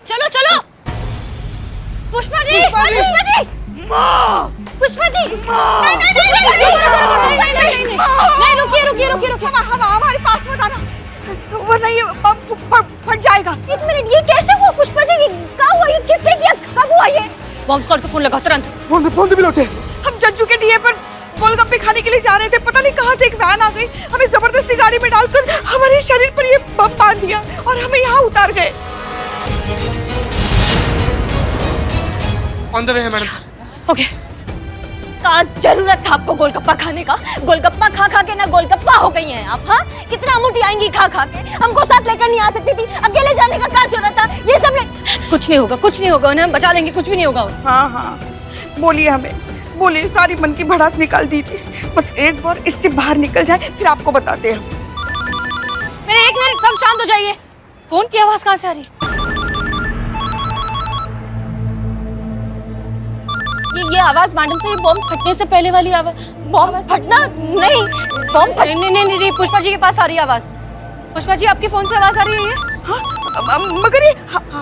चलो चलो। पुष्पा जी, पुष्पा जी, पुष्पा जी, नहीं रुकिए रुकिए रुकिए रुकिए, हमारे पास मत आना वरना ये बम फट जाएगा। एक मिनट, ये कैसे हुआ पुष्पा जी? ये कब हुआ? ये किसने किया? कब हुआ ये? बॉम्ब स्क्वाड को फोन लगाओ तुरंत। फोन भी लौटे। हम जज्जू के डीए पर गोलगप्पे खाने के लिए जा रहे थे, पता नहीं कहां से एक वैन आ गई, हमें जबरदस्ती गाड़ी में डालकर हमारे शरीर पर ये बम बांध दिया और हमें यहाँ उतार गए। ऑन द वे है मैडम सर। ओके। क्या जरूरत था आपको गोलगप्पा खाने का? गोलगप्पा खा खा के ना गोलगप्पा हो गई हैं आप। हाँ, कितना मोटी आएंगी खा खा के। हमको साथ लेकर नहीं आ सकती थी, अकेले जाने का क्या जरूरत था? ये सब कुछ नहीं होगा, कुछ नहीं होगा, उन्हें हम बचा लेंगे, कुछ भी नहीं होगा। हाँ हाँ, बोलिए हमें, बोलिए, सारी मन की भड़ास निकाल दीजिए। बस एक बार इससे बाहर निकल जाए फिर आपको बताते हैं। मेरे एक मिनट, सब शांत हो जाइए। फोन की आवाज कहाँ से आ रही? ये आवाज मैडम से, ये बॉम्ब फटने से पहले वाली आवाज। बॉम्ब फटना नहीं, बॉम्ब फट नहीं, पुष्पा जी के पास आ रही है आवाज। पुष्पा जी, आपके फोन से आवाज आ रही है ये? हाँ, मगर ये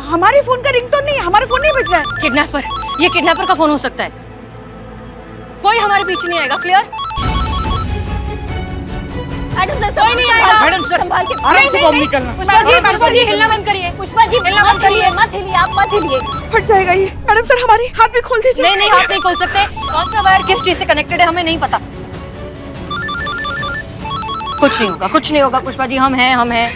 हमारे फोन का रिंगटोन नहीं है, हमारा फोन नहीं बज रहा है। किडनैपर, ये किडनैपर का फोन हो सकता है। कोई हमारे पीछे नहीं आएगा, क्लियर? मैडम सर, कोई नहीं आएगा। मैडम सर, संभाल के, आराम से बम निकलना। पुष्पा जी हिलना बंद करिए। पुष्पा जी हिलना बंद करिए, मत हिलिए, आप मत हिलिए। फट जाएगा ये। मैडम सर, हमारी हाथ भी खोल दीजिए। नहीं नहीं, हाथ नहीं खोल सकते। कौन सा वायर किस चीज से कनेक्टेड है हमें नहीं पता। कुछ नहीं होगा, कुछ नहीं होगा पुष्पा जी, हम हैं, हम हैं।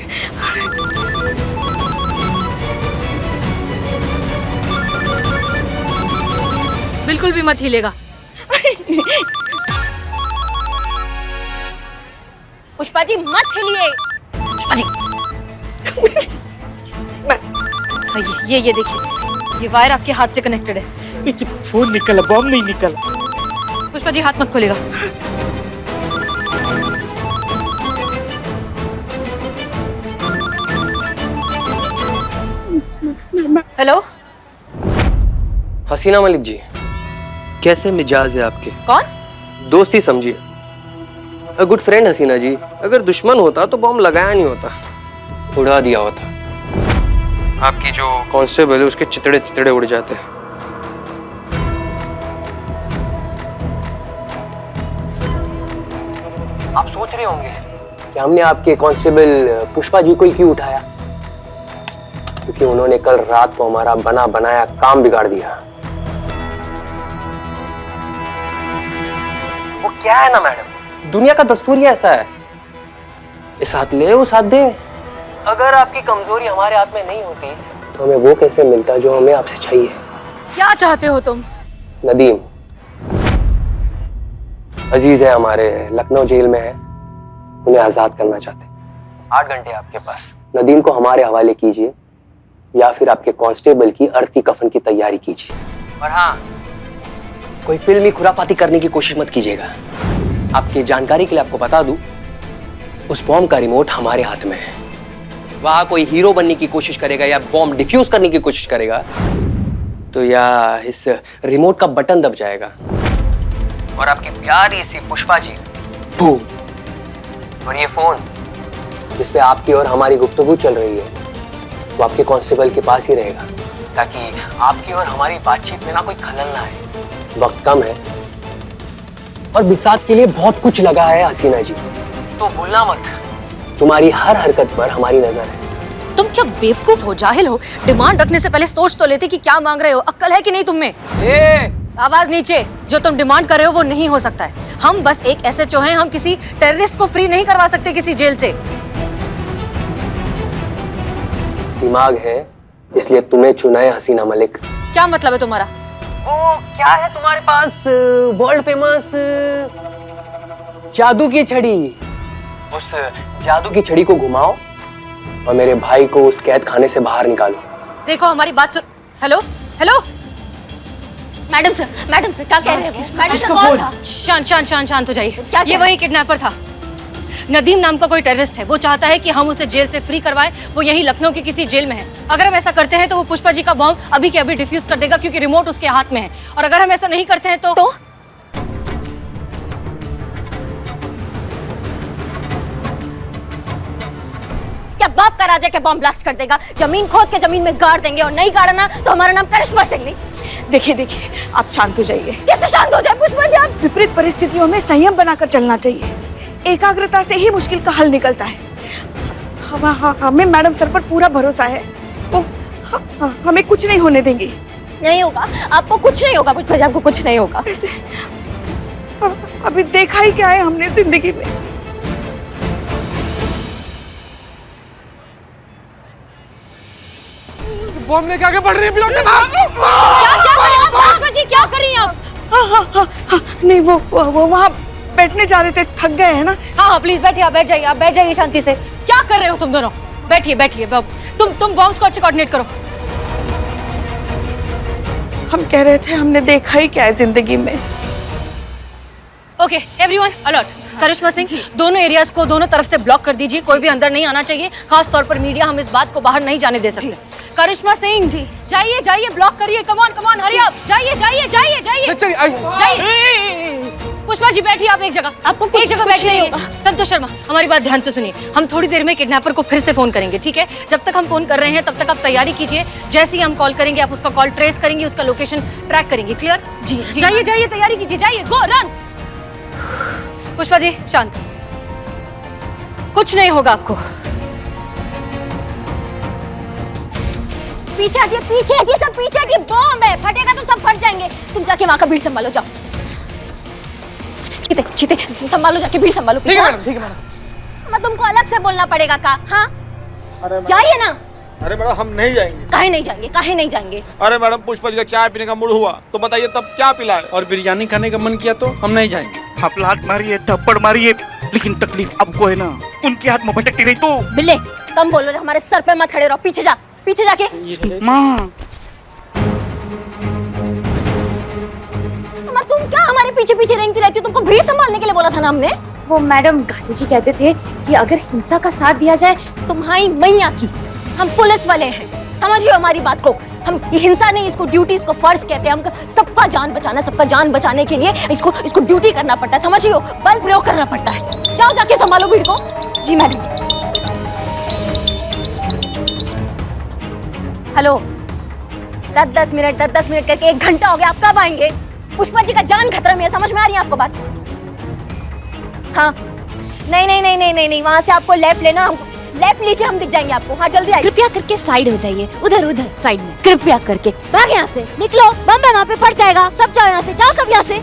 बिल्कुल भी मत हिलेगा। पुष्पा जी मत हिलिए। पुष्पा जी, ये देखिए, ये वायर आपके हाथ से कनेक्टेड है। फोन निकला, बम नहीं निकला। पुष्पा जी हाथ मत खोलेगा। हेलो, हसीना मलिक जी, कैसे मिजाज है आपके? कौन? दोस्ती समझिए। अ गुड फ्रेंड हसीना जी, अगर दुश्मन होता तो बॉम्ब लगाया नहीं होता, उड़ा दिया होता। आपकी जो कांस्टेबल है उसके चितड़े चितड़े उड़ जाते हैं। आप सोच रहे होंगे कि हमने आपके कांस्टेबल पुष्पा जी को ही क्यों उठाया, क्योंकि उन्होंने कल रात को हमारा बना बनाया काम बिगाड़ दिया। वो क्या है ना मैडम, दुनिया का दस्तूर ही ऐसा है, इस हाथ ले उस हाथ दे। अगर आपकी कमजोरी हमारे हाथ में नहीं होती तो हमें वो कैसे मिलता जो हमें आपसे चाहिए। क्या चाहते हो तुम? नदीम अजीज है हमारे, लखनऊ जेल में है, उन्हें आजाद करना चाहते हैं। 8 घंटे आपके पास, नदीम को हमारे हवाले कीजिए या फिर आपके कांस्टेबल की अर्थी कफन की तैयारी कीजिए। और हाँ, कोई फिल्मी खुराफाती करने की कोशिश मत कीजिएगा। आपकी जानकारी के लिए आपको बता दूं, उस बॉम्ब का रिमोट हमारे हाथ में है। वहां कोई हीरो बनने की कोशिश करेगा या बॉम्ब डिफ्यूज करने की कोशिश करेगा तो या इस रिमोट का बटन दब जाएगा और आपकी प्यारी सी पुष्पा जी बूम। और ये फोन जिस पे आपकी और हमारी गुफ्तगू चल रही है वो आपके कांस्टेबल के पास ही रहेगा, ताकि आपकी और हमारी बातचीत में ना कोई खलल ना आए। वक्त कम है और बिसात के लिए बहुत कुछ लगा है हसीना जी, तो भूलना मत, तुम्हारी हर हरकत पर हमारी नजर है। तुम क्या बेवकूफ हो, जाहिल हो? डिमांड रखने से पहले सोच तो लेते कि क्या मांग रहे हो। अक्ल है कि नहीं तुम में? आवाज नीचे। जो तुम डिमांड कर रहे हो वो नहीं हो सकता है। हम बस एक एसएचओ हैं, हम किसी टेररिस्ट को फ्री नहीं करवा सकते किसी जेल से। दिमाग है इसलिए तुम्हें चुना है हसीना मलिक। क्या मतलब है तुम्हारा? वो क्या है तुम्हारे पास, वर्ल्ड फेमस जादू की छड़ी। उस जादू की छड़ी को घुमाओ और मेरे भाई को उस कैद खाने से बाहर निकालो। देखो हमारी बात सुन। हेलो हेलो, मैडम सर क्या कह रहे हैं? मैडम सर कौन था? शांत हो जाइए। ये वही किडनैपर था, नदीम नाम का कोई टेररिस्ट है। वो चाहता है कि हम उसे जेल से फ्री करवाएं। वो यहीं लखनऊ की किसी जेल में है। अगर हम ऐसा करते हैं तो वो पुष्पा जी का बॉम्ब अभी के अभी डिफ्यूज कर देगा, क्योंकि रिमोट उसके हाथ में है। और अगर हम ऐसा नहीं करते हैं तो क्या बाप का राजा के बॉम्ब ब्लास्ट कर देगा, जमीन खोद के जमीन में गाड़ देंगे, और नहीं गाड़ा ना तो हमारा नाम करिश्मा सिंह नहीं। देखिए देखिए, आप शांत हो जाइए। कैसे शांत हो जाए पुष्पा जी आप? विपरीत परिस्थितियों में संयम बनाकर चलना चाहिए। एकाग्रता से ही मुश्किल का हल निकलता है। हमें मैडम सर पर पूरा भरोसा है, वो हमें कुछ नहीं होने देंगी। नहीं होगा, आपको कुछ नहीं होगा पुष्पा जी, आपको कुछ नहीं होगा। कैसे? अभी देखा ही क्या है हमने जिंदगी में। बॉम्ब लेके आगे बढ़ रही है पिलट के बाहर। क्या क्या कर रही हैं आप पुष्पा जी, क्या कर रही हैं आप? हाँ, नहीं वो वहाँ बैठने जा रहे थे, थक गए हैं ना। हाँ प्लीज बैठिए, आप बैठ जाइए शांति से। क्या कर रहे हो तुम दोनों? बैठिए तुम बॉम्ब स्क्वाड से कोऑर्डिनेट करो। हम कह रहे थे हमने देखा ही क्या है जिंदगी में। Okay everyone alert. Karishma Singh, दोनों एरियाज को दोनों तरफ से ब्लॉक कर दीजिए, कोई भी अंदर नहीं आना चाहिए, खास तौर पर मीडिया। हम इस बात को बाहर नहीं जाने दे सकते। करिश्मा सिंह जी जाइए ब्लॉक करिए। कम ऑन हरी अप, जाइए। पुष्पा जी बैठिए आप एक जगह, आपको एक जगह बैठिए। संतोष शर्मा हमारी बात ध्यान से सुनिए, हम थोड़ी देर में किडनैपर को फिर से फोन करेंगे, ठीक है? जब तक हम फोन कर रहे हैं तब तक आप तैयारी कीजिए। जैसे ही हम कॉल करेंगे आप उसका कॉल ट्रेस करेंगे, उसका लोकेशन ट्रैक करेंगे। क्लियर? जी जाइए तैयारी कीजिए, जाइए गो रन। पुष्पा जी शांत, कुछ नहीं होगा आपको। पीछे हटिए, सब पीछे हटिए, बॉम्ब है, फटेगा तो सब फट जाएंगे। तुम जाके वहां का भीड़ संभालो, जाओ। चीते संभालो, जाके भीड़ संभालो। ठीक है मैडम। मैं तुमको अलग से बोलना पड़ेगा का? हाँ जाइए ना। अरे मैडम हम नहीं जाएंगे। काहे नहीं जाएंगे? अरे मैडम पुष्पा जी का चाय पीने का मूड हुआ तो बताइए तब क्या पिलाए? और बिरयानी खाने का मन किया तो हम नहीं जाएंगे। आप लात मारिए, थप्पड़ मारिए, लेकिन तकलीफ आपको है ना। उनके हाथ में भटकती रही तो। बिल्ले कम बोलो, हमारे सर पे मत खड़े रहो। पीछे जाके। माँ तुम क्या हमारे पीछे रेंगती रहती हो? तुमको भीड़ संभालने के लिए बोला था ना हमने। वो मैडम गांधी जी कहते थे कि अगर हिंसा का साथ दिया जाए। तुम्हारी मैया की, हम पुलिस वाले हैं, समझिए हमारी बात को। हम ये हिंसा नहीं, इसको ड्यूटी, इसको फर्ज कहते हैं। हम सबका जान बचाने के लिए इसको ड्यूटी करना पड़ता है, समझियो। बल प्रयोग करना पड़ता है। जाओ जाके संभालो भीड़ को। जी मैडम। हेलो 10 मिनट करके 1 घंटा हो गया, आप कब आएंगे? पुष्पा जी का जान खतरा में है, समझ में आ रही है आपको बात? हाँ नहीं, वहां से आपको लेफ्ट लेना, हमको लेफ्ट लीजिए, हम दिख जाएंगे आपको। हाँ जल्दी आइए। कृपया करके साइड हो जाइए, उधर साइड में। कृपया करके भाग यहाँ से, निकलो। बम है वहाँ पे, फट जाएगा। सब जाओ यहाँ से, जाओ सब यहाँ से।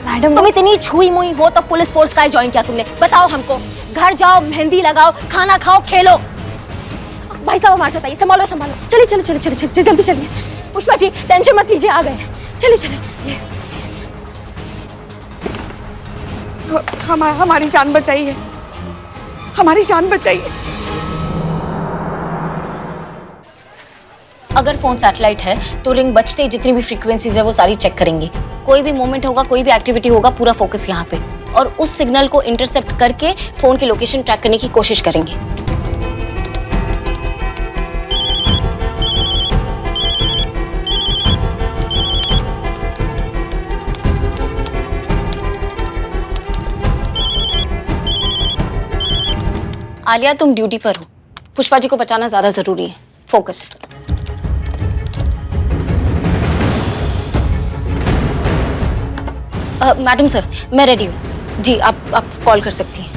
मैडम तुम इतनी छुई मुई हो तो पुलिस फोर्स का ज्वाइन किया तुमने? बताओ हमको। घर जाओ, मेहंदी लगाओ, खाना खाओ, खेलो। भाई साहब हमारे साथ आइए, संभालो। चलिए जल्दी चलिए। पुष्पा जी टेंशन मत लीजिए, आ गए। चलिए। हमारी जान बचाइए, हमारी जान बचाइए। अगर फोन सैटेलाइट है तो रिंग बजते ही जितनी भी फ्रीक्वेंसीज है वो सारी चेक करेंगे। कोई भी मूवमेंट होगा, कोई भी एक्टिविटी होगा, पूरा फोकस यहाँ पे, और उस सिग्नल को इंटरसेप्ट करके फोन की लोकेशन ट्रैक करने की कोशिश करेंगे। आलिया तुम ड्यूटी पर हो, पुष्पा जी को बचाना ज्यादा जरूरी है। फोकस। मैडम सर मैं रेडी हूँ जी, आप कॉल कर सकती हैं।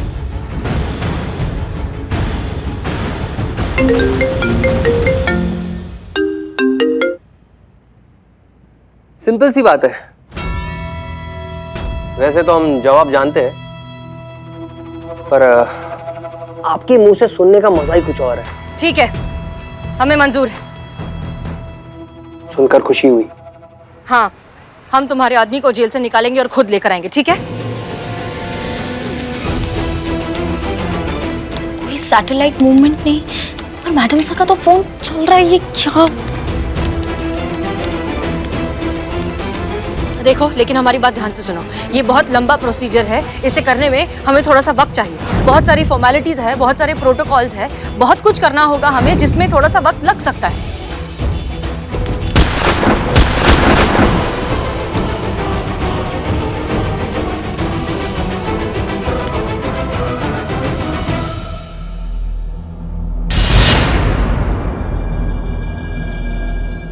सिंपल सी बात है। वैसे तो हम जवाब जानते हैं, पर आपके मुंह से सुनने का मजा ही कुछ और है। ठीक है, हमें मंजूर है। सुनकर खुशी हुई। हाँ, हम तुम्हारे आदमी को जेल से निकालेंगे और खुद लेकर आएंगे, ठीक है? कोई सैटेलाइट मूवमेंट नहीं, पर मैडम सर का तो फोन चल रहा है। ये क्या? देखो, लेकिन हमारी बात ध्यान से सुनो। ये बहुत लंबा प्रोसीजर है, इसे करने में हमें थोड़ा सा वक्त चाहिए। बहुत सारी फॉर्मेलिटीज है, बहुत सारे प्रोटोकॉल्स है, बहुत कुछ करना होगा हमें, जिसमें थोड़ा सा वक्त लग सकता है।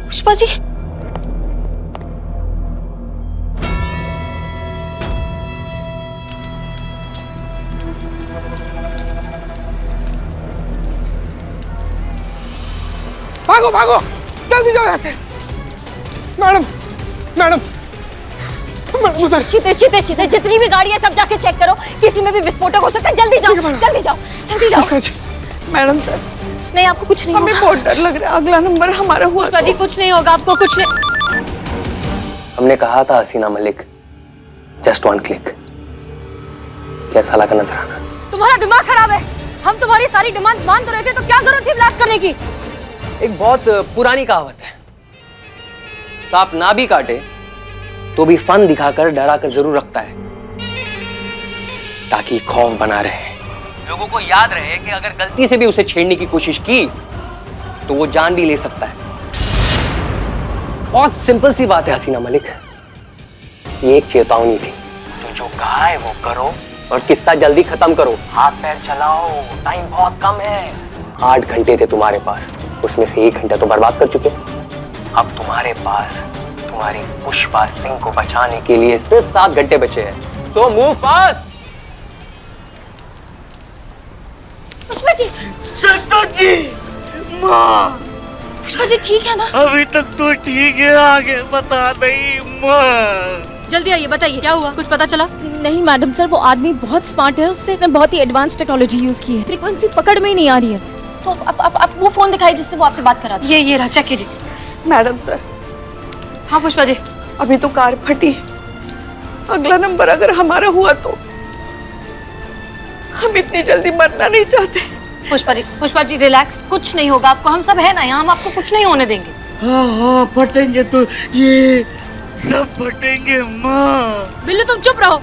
पुष्पा जी, भागो भागो, जल्दी जाओ यहाँ से। मैडम मैडम मैडम उधर। चीते चीते चीते जितनी भी गाड़ी है सब जाके चेक करो, किसी में भी विस्फोटक हो सकता है। जल्दी जाओ जल्दी जाओ जल्दी जाओ। पुष्पा जी, मैडम सर, नहीं आपको कुछ नहीं हमें होगा। बहुत डर लग रहा है, अगला नंबर हमारा हुआ पुष्पा जी कुछ नहीं होगा आपको, कुछ नहीं। हमने कहा था हसीना मलिक, जस्ट वन क्लिक। कैसा लगा नजराना? तुम्हारा दिमाग खराब है। हम तुम्हारी सारी डिमांड मान तो रहे थे, तो क्या जरूरत थी ब्लास्ट करने की? एक बहुत पुरानी कहावत है, सांप ना भी काटे तो भी फन दिखाकर डरा कर जरूर रखता है, ताकि खौफ बना रहे, लोगों को याद रहे कि अगर गलती से भी उसे छेड़ने की कोशिश की तो वो जान भी ले सकता है। बहुत सिंपल सी बात है हसीना मलिक, ये एक चेतावनी थी। तो जो कहा है वो करो और किस्सा जल्दी खत्म करो, हाथ पैर चलाओ, टाइम बहुत कम है। 8 घंटे थे तुम्हारे पास, उसमें से 1 घंटा तो बर्बाद कर चुके। अब तुम्हारे पास तुम्हारी पुष्पा सिंह को बचाने के लिए सिर्फ 7 घंटे बचे हैं, so move fast. Pushpa ji, Santosh ji, माँ पुष्पा जी ठीक है ना? अभी तक तो ठीक है, आगे बता नहीं माँ। जल्दी आइए, बताइए क्या हुआ, कुछ पता चला? नहीं मैडम सर, वो आदमी बहुत स्मार्ट है, उसने बहुत ही एडवांस टेक्नोलॉजी यूज की है, फ्रीक्वेंसी पकड़ में ही नहीं आ रही है। तो अब वो फोन दिखाई जिससे वो आपसे बात करा था। ये रहा, चेक कीजिए। मैडम सर, हाँ पुष्पा जी। अभी तो कार फटी, अगला नंबर अगर हमारा हुआ तो हम इतनी जल्दी मरना नहीं चाहते। पुष्पा जी रिलैक्स, कुछ नहीं होगा आपको, हम सब है ना यहाँ, हम आपको कुछ नहीं होने देंगे। हाँ हाँ फटेंगे तो ये सब फटेंगे माँ। बिल्लू तुम चुप रहो।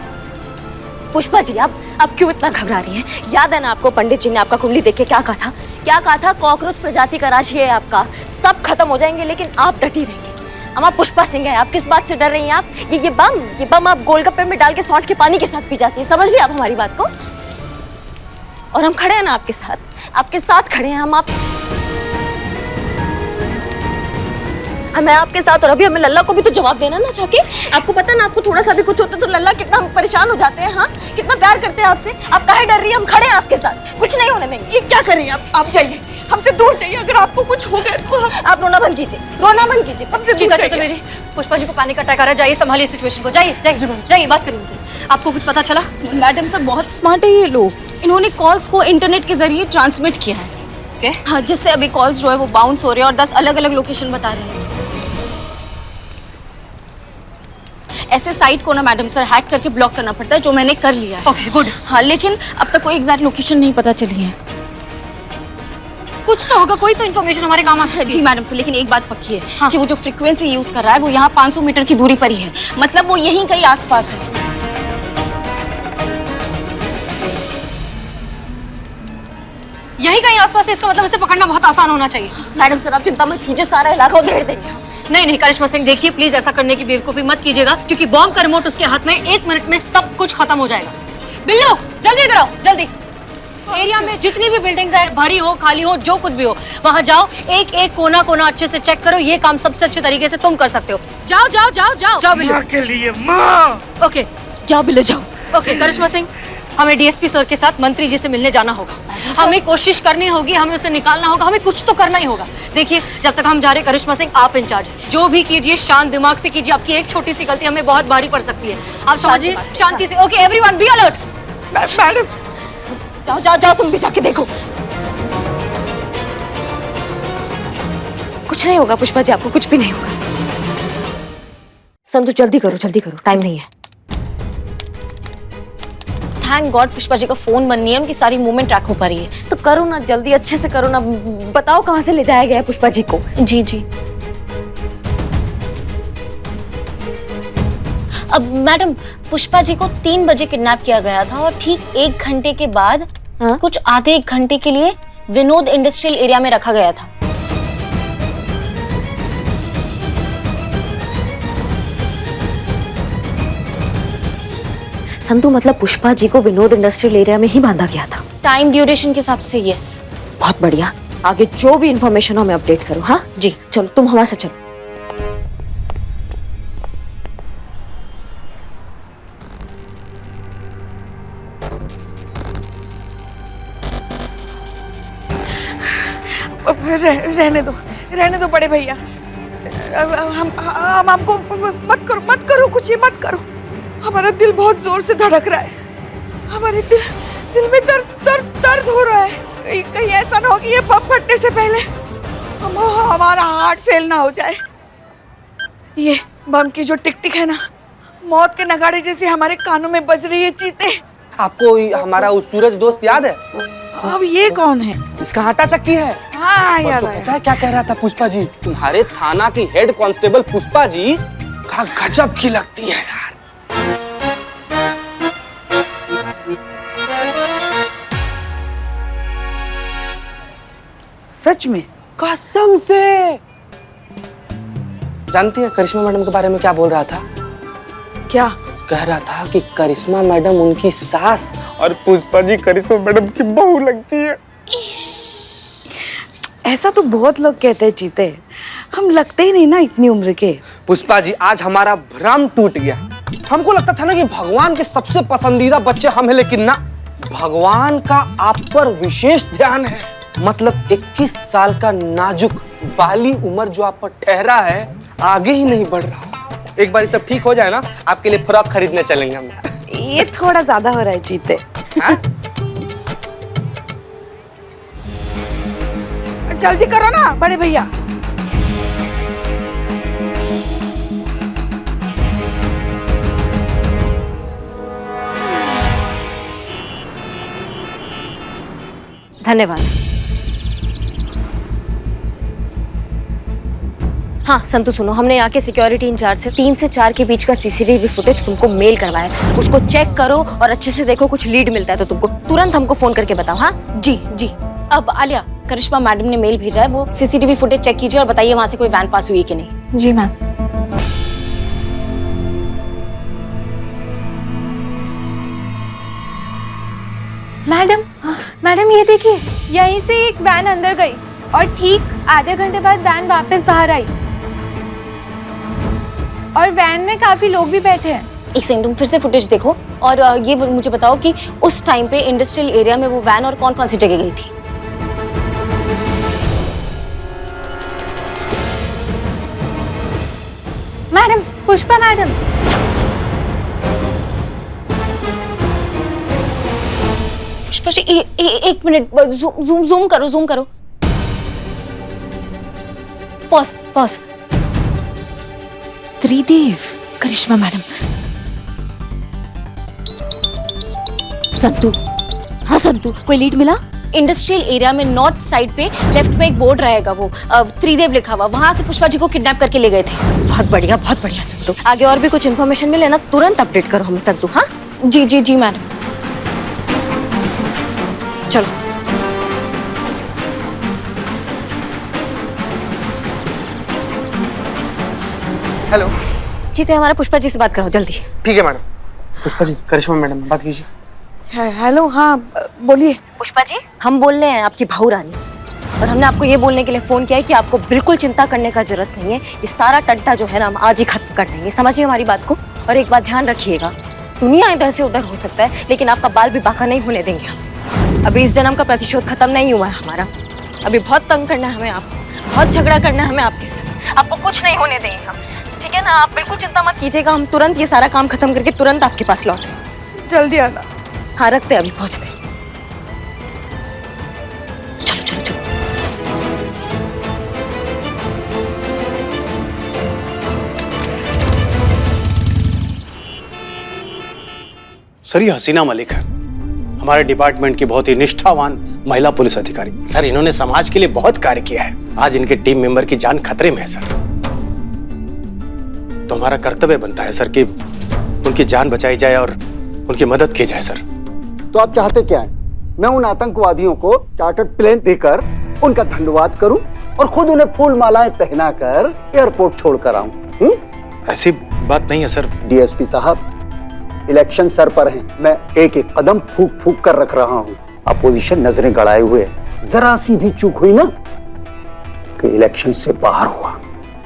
पुष्पा जी आप क्यों इतना घबरा रही हैं? याद है ना आपको पंडित जी ने आपका कुंडली देख के क्या कहा था? क्या कहा था? कॉकरोच प्रजाति का राशि है आपका, सब खत्म हो जाएंगे लेकिन आप डटी रहेंगे। हम आप पुष्पा सिंह हैं, आप किस बात से डर रही हैं? आप ये बम आप गोलगप्पे में डाल के सौंठ के पानी के साथ पी जाती हैं, समझ लिया आप हमारी बात को? और हम खड़े हैं ना आपके साथ खड़े हैं हम। मैं आपके साथ, और अभी हमें लल्ला को भी तो जवाब देना ना जाके। आपको पता है ना, आपको थोड़ा सा भी कुछ होता है तो लल्ला कितना परेशान हो जाते हैं। हाँ, कितना प्यार करते हैं आपसे। आप काहे डर रही हैं? हम खड़े हैं आपके साथ, कुछ नहीं होने देंगे। ये क्या करें आप जाइए, हमसे दूर जाइए। अगर आपको कुछ हो गया तो आप रोना बंद कीजिए, रोना बंद कीजिए। हमसे दूर चीता जाइए। मेरी पुष्पा जी को पानी का अटैक आ रहा है, जाइए संभालिए सिचुएशन को, जाइए बात करिए उनसे। आपको कुछ पता चला? मैडम सर बहुत स्मार्ट है ये लोग, इन्होंने कॉल्स को इंटरनेट के जरिए ट्रांसमिट किया है। क्या? हाँ, जिससे अभी कॉल्स जो है वो बाउंस हो रहे हैं और 10 अलग अलग लोकेशन बता रहे हैं। ऐसे साइट को ना मैडम सर हैक करके ब्लॉक करना पड़ता है, जो मैंने कर लिया है। Okay good. हाँ, लेकिन अब तक कोई एग्जैक्ट लोकेशन नहीं पता चली है। कुछ तो होगा, कोई तो इन्फॉर्मेशन हमारे काम आ सकती है। जी मैडम सर, लेकिन एक बात पक्की है हाँ। कि वो जो फ्रीक्वेंसी यूज कर रहा है वो यहाँ 500 मीटर की दूरी पर ही है, मतलब वो यहीं कहीं आसपास है। यही कहीं आसपास है, इसका मतलब उसे पकड़ना बहुत आसान होना चाहिए। मैडम सर आप चिंता मत कीजिए, सारा इलाका उधेड़ देंगे। नहीं करिश्मा सिंह, देखिए प्लीज ऐसा करने की बेवकूफी मत कीजिएगा, क्योंकि बॉम्ब का रिमोट उसके हाथ में, 1 मिनट में सब कुछ खत्म हो जाएगा। बिल्लू जल्दी इधर आओ, जल्दी। एरिया में जितनी भी बिल्डिंग्स है, भरी हो खाली हो जो कुछ भी हो, वहां जाओ, एक कोना अच्छे से चेक करो। ये काम सबसे अच्छे तरीके से तुम कर सकते हो। जाओ बिल्लू। माँ के लिए माँ। ओके जाओ बिल्लू जाओ। ओके करिश्मा सिंह, हमें डीएसपी सर के साथ मंत्री जी से मिलने जाना होगा। हमें कोशिश करनी होगी, हमें उसे निकालना होगा, हमें कुछ तो करना ही होगा। देखिए जब तक हम जा रहे, करिश्मा सिंह आप इंचार्ज हैं, जो भी कीजिए शांत दिमाग से कीजिए। आपकी एक छोटी सी गलती हमें बहुत भारी पड़ सकती है, आप समझिए, शांति से। Okay everyone be alert. Madam जाओ तुम भी जाके देखो। कुछ नहीं होगा पुष्पा जी, आपको कुछ भी नहीं होगा। संतु जल्दी करो, टाइम नहीं है। थैंक गॉड पुष्पा जी का फोन बन नहीं है, उनकी सारी मूवमेंट ट्रैक हो पा रही है। तो करो ना, जल्दी अच्छे से करो ना। बताओ कहाँ से ले जाया गया है पुष्पा जी को? जी अब मैडम, पुष्पा जी को 3 बजे किडनैप किया गया था और ठीक 1 घंटे के बाद कुछ आधे 1 घंटे के लिए विनोद इंडस्ट्रियल एरिया में रखा गया था। संतु मतलब पुष्पा जी को विनोद इंडस्ट्रियल एरिया में ही बांधा गया था? टाइम ड्यूरेशन के हिसाब से यस। बहुत बढ़िया, आगे जो भी इंफॉर्मेशन हो हमें अपडेट करो। हाँ जी। चलो तुम हमारे साथ चलो। रहने दो बड़े भैया। हम हमको मत करो कुछ, ये मत करो। हमारा दिल बहुत जोर से धड़क रहा है, हमारे दिल में दर्द हो रहा है। कहीं ऐसा ना हो कि ये बम फटने से पहले हमारा हार्ट फेल ना हो जाए। ये बम की जो टिक टिक है ना, मौत के नगाड़े जैसे हमारे कानों में बज रही है चीते। आपको हमारा वो सूरज दोस्त याद है? अब ये कौन है? इसका आटा चक्की है। हाँ याद परसों आया। पता है क्या कह रहा था पुष्पा जी? तुम्हारे थाना की हेड कांस्टेबल पुष्पा जी का गजब की लगती है यार। सच में? कसम से। जानती है करिश्मा मैडम के बारे में क्या बोल रहा था? क्या कह रहा था कि करिश्मा मैडम उनकी सास और पुष्पा जी करिश्मा मैडम की बहू लगती है। ऐसा तो बहुत लोग कहते हैं चीते, हम लगते ही नहीं ना इतनी उम्र के। पुष्पा जी आज हमारा भ्रम टूट गया। हमको लगता था ना कि भगवान के सबसे पसंदीदा बच्चे हम हैं, लेकिन ना, भगवान का आप पर विशेष ध्यान है। मतलब 21 साल का नाजुक बाली उम्र जो आप पर ठहरा है, आगे ही नहीं बढ़ रहा। एक बार ये सब ठीक हो जाए ना, आपके लिए फ्रॉक खरीदने चलेंगे हम। ये थोड़ा ज्यादा हो रहा है चीते। हाँ? जल्दी करो ना बड़े भैया। धन्यवाद। हाँ संतु सुनो, हमने यहाँ के सिक्योरिटी इंचार्ज से 3 से 4 के बीच का सीसीटीवी फुटेज तुमको मेल करवाया है। उसको चेक करो और अच्छे से देखो, कुछ लीड मिलता है तो तुमको तुरंत हमको फोन करके बताओ। हाँ जी जी। अब आलिया, करिश्मा मैडम ने मेल भेजा है, वो सीसीटीवी फुटेज चेक कीजिए और बताइए वहां से कोई वैन पास हुई है कि नहीं। जी मैम। मैडम ये देखिए, यहीं से एक वैन अंदर गई और ठीक आधे घंटे बाद वैन वापस बाहर आई और वैन में काफी लोग भी बैठे हैं। एक सेकंड, तुम फिर से फुटेज देखो और ये मुझे बताओ कि उस टाइम पे इंडस्ट्रियल एरिया में वो वैन और कौन कौन सी जगह गई थी। Madam, Pushpa madam. पुष्पा जी एक मिनट, जूम करो। पॉज। त्रिदेव, करिश्मा मैडम। संतु, हाँ संतु, कोई लीड मिला? इंडस्ट्रियल एरिया में नॉर्थ साइड पे लेफ्ट में एक बोर्ड रहेगा, वो त्रिदेव लिखा हुआ, वहां से पुष्पा जी को किडनैप करके ले गए थे। बहुत बढ़िया संतु। आगे और भी कुछ इन्फॉर्मेशन मिले ना, तुरंत अपडेट करो हमें संतु। हाँ जी मैडम। चलो। हेलो जीते, हमारा पुष्पा जी से बात करो जल्दी। ठीक है मैडम। पुष्पा जी, करिश्मा मैडम बात कीजिए। हेलो, हाँ बोलिए। पुष्पा जी, हम बोल रहे हैं आपकी बहू रानी, और हमने आपको ये बोलने के लिए फोन किया है कि आपको बिल्कुल चिंता करने का जरूरत नहीं है। ये सारा टंटा जो है ना, हम आज ही खत्म कर देंगे। समझिए हमारी बात को। और एक बात ध्यान रखिएगा, दुनिया इधर से उधर हो सकता है, लेकिन आपका बाल भी बाका नहीं होने देंगे हम। अभी इस जन्म का प्रतिशोध खत्म नहीं हुआ है हमारा। अभी बहुत तंग करना है हमें आपको, बहुत झगड़ा करना है हमें आपके साथ। आपको कुछ नहीं होने देंगे हम, ठीक है ना? आप बिल्कुल चिंता मत कीजिएगा। हम तुरंत ये सारा काम खत्म करके तुरंत आपके पास लौटे। जल्दी आना। हाँ रखते, अभी पहुंचते। चलो। सर, ये हसीना मलिक है, हमारे डिपार्टमेंट की बहुत ही निष्ठावान महिला पुलिस अधिकारी। सर, इन्होंने समाज के लिए बहुत कार्य किया है। आज इनके टीम मेंबर की जान खतरे में है सर। तो हमारा कर्तव्य बनता है सर कि उनकी जान बचाई जाए और उनकी मदद की जाए सर। तो आप चाहते क्या हैं? मैं उन आतंकवादियों को चार्टर्ड प्लेन देकर उनका धन्यवाद करूं और खुद उन्हें फूल मालाएं पहनाकर एयरपोर्ट छोड़कर आऊं? ऐसी बात नहीं है सर। डीएसपी साहब, इलेक्शन सर पर हैं। मैं एक एक कदम फूक कर रख रहा हूं। अपोजिशन नजरें गड़ाए हुए है। जरा सी भी चूक हुई ना कि इलेक्शन से बाहर हुआ।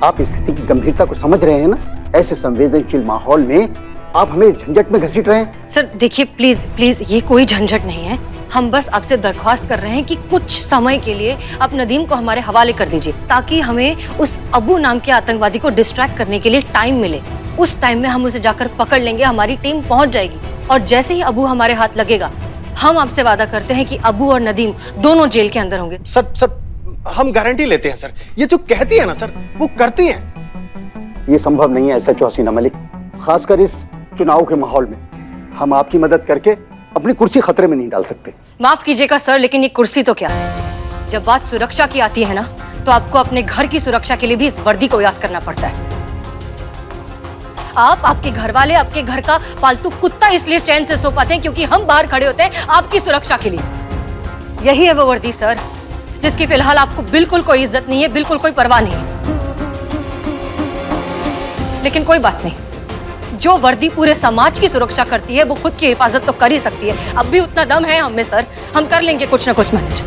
आप स्थिति की गंभीरता को समझ रहे हैं ना? ऐसे संवेदनशील माहौल में आप हमें इस झंझट में घसीट रहे हैं। सर देखिए, प्लीज ये कोई झंझट नहीं है। हम बस आपसे दरख्वास्त कर रहे हैं कि कुछ समय के लिए आप नदीम को हमारे हवाले कर दीजिए, ताकि हमें उस अबू नाम के आतंकवादी को डिस्ट्रैक्ट करने के लिए टाइम मिले। उस टाइम में हम उसे जाकर पकड़ लेंगे, हमारी टीम पहुंच जाएगी, और जैसे ही अबू हमारे हाथ लगेगा, हम आपसे वादा करते हैं कि अबू और नदीम दोनों जेल के अंदर होंगे। सर हम गारंटी लेते हैं सर, ये जो कहती है ना सर वो करती हैं। ये संभव नहीं है एसएचओ हसीना मलिक, खासकर इस चुनाव के माहौल में। हम आपकी मदद करके अपनी कुर्सी खतरे में नहीं डाल सकते। माफ कीजिएगा सर, लेकिन ये कुर्सी तो क्या, जब बात सुरक्षा की आती है ना, तो आपको अपने घर की सुरक्षा के लिए भी इस वर्दी को याद करना पड़ता है। आप, आपके घर वाले, आपके घर का पालतू कुत्ता इसलिए चैन से सो पाते हैं क्योंकि हम बाहर खड़े होते हैं आपकी सुरक्षा के लिए। यही है वो वर्दी सर, जिसकी फिलहाल आपको बिल्कुल कोई इज्जत नहीं है, बिल्कुल कोई परवाह नहीं है। लेकिन कोई बात नहीं, जो वर्दी पूरे समाज की सुरक्षा करती है वो खुद की हिफाजत तो कर ही सकती है। अब भी उतना दम है हम में सर, हम कर लेंगे कुछ ना कुछ मैनेज।